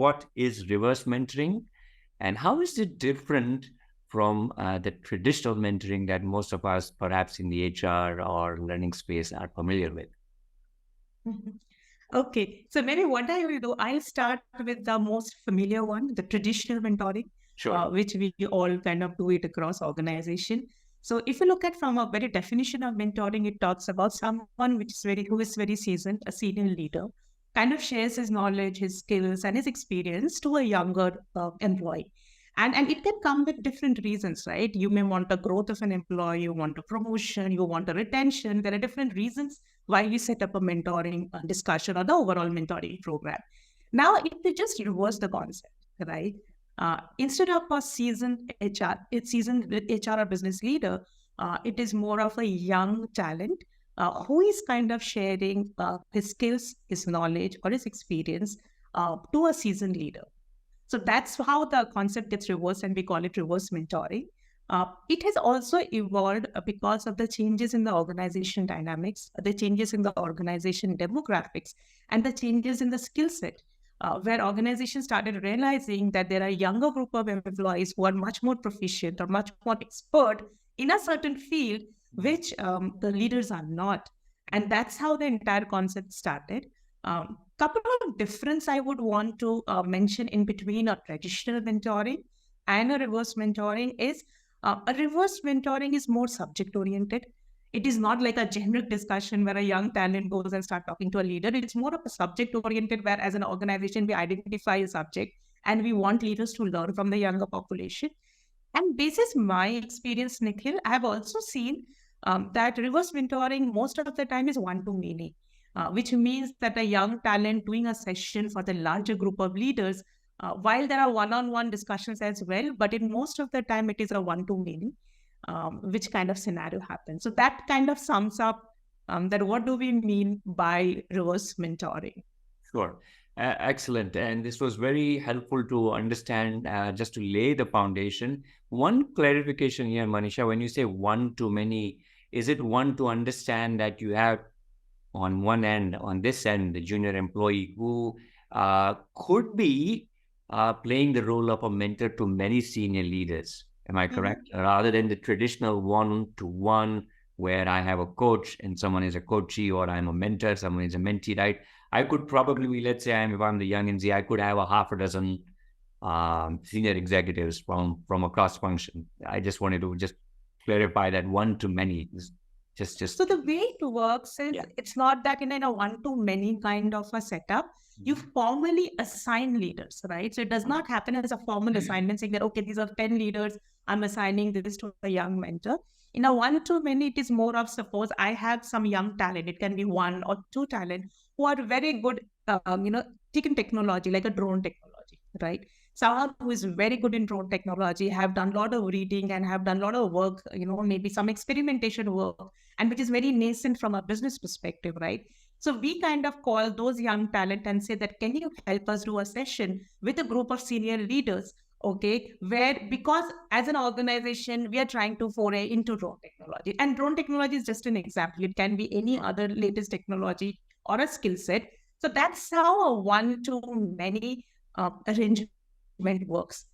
what is reverse mentoring and how is it different from the traditional mentoring that most of us, perhaps in the HR or learning space, are familiar with? Mhm. Okay, so maybe what I will do, I'll start with the most familiar one, the traditional mentoring, Sure. which we all kind of do it across organization. So if you look at from a very definition of mentoring, it talks about someone who is very seasoned, a senior leader, kind of shares his knowledge, his skills, and his experience to a younger employee. And it can come with different reasons, right? You may want a growth of an employee, you want a promotion, you want a retention. There are different reasons why you set up a mentoring discussion or the overall mentoring program. Now, if we just reverse the concept, right? Instead of a seasoned HR or business leader, it is more of a young talent who is kind of sharing his skills, his knowledge, or his experience to a seasoned leader. So that's how the concept gets reversed, and we call it reverse mentoring. It has also evolved because of the changes in the organization dynamics, the changes in the organization demographics, and the changes in the skill set, where organizations started realizing that there are a younger group of employees who are much more proficient or much more expert in a certain field, which the leaders are not. And that's how the entire concept started. Couple of difference I would want to mention in between a traditional mentoring and a reverse mentoring is a reverse mentoring is more subject oriented. It is not like a generic discussion where a young talent goes and start talking to a leader. It's more of a subject oriented where as an organization we identify a subject and we want leaders to learn from the younger population. And basis my experience, Nikhil, I have also seen that reverse mentoring most of the time is one-to-many, which means that a young talent doing a session for the larger group of leaders, while there are one-on-one discussions as well, but in most of the time it is a one-to-many, which kind of scenario happens. So that kind of sums up that what do we mean by reverse mentoring? Sure. Excellent. And this was very helpful to understand, just to lay the foundation. One clarification here, Manisha, when you say one to many, is it one to understand that you have on one end, on this end, the junior employee who could be playing the role of a mentor to many senior leaders? Am I Mhm. correct? Rather than the traditional one-to-one where I have a coach and someone is a coachee, or I'm a mentor, someone is a mentee, right? I could probably, let's say if I'm the young NZ, I could have a half a dozen senior executives from across function. I just wanted to just clarify that one to many is just So the way it works is yeah. it's not that in a one-to-many kind of a setup. You formally assign leaders, right? So it does not happen as a formal assignment saying that, okay, these are 10 leaders, I'm assigning this to a young mentor. In a one-to-many, it is more of suppose I have some young talent. It can be one or two talent who are very good, taking technology, like a drone technology, right? Someone who is very good in drone technology, have done a lot of reading and have done a lot of work, maybe some experimentation work, and which is very nascent from a business perspective, right? So we kind of call those young talent and say that, can you help us do a session with a group of senior leaders? Okay, where because as an organization, we are trying to foray into drone technology. And drone technology is just an example. It can be any other latest technology or a skill set. So that's how a one to many arrangement works.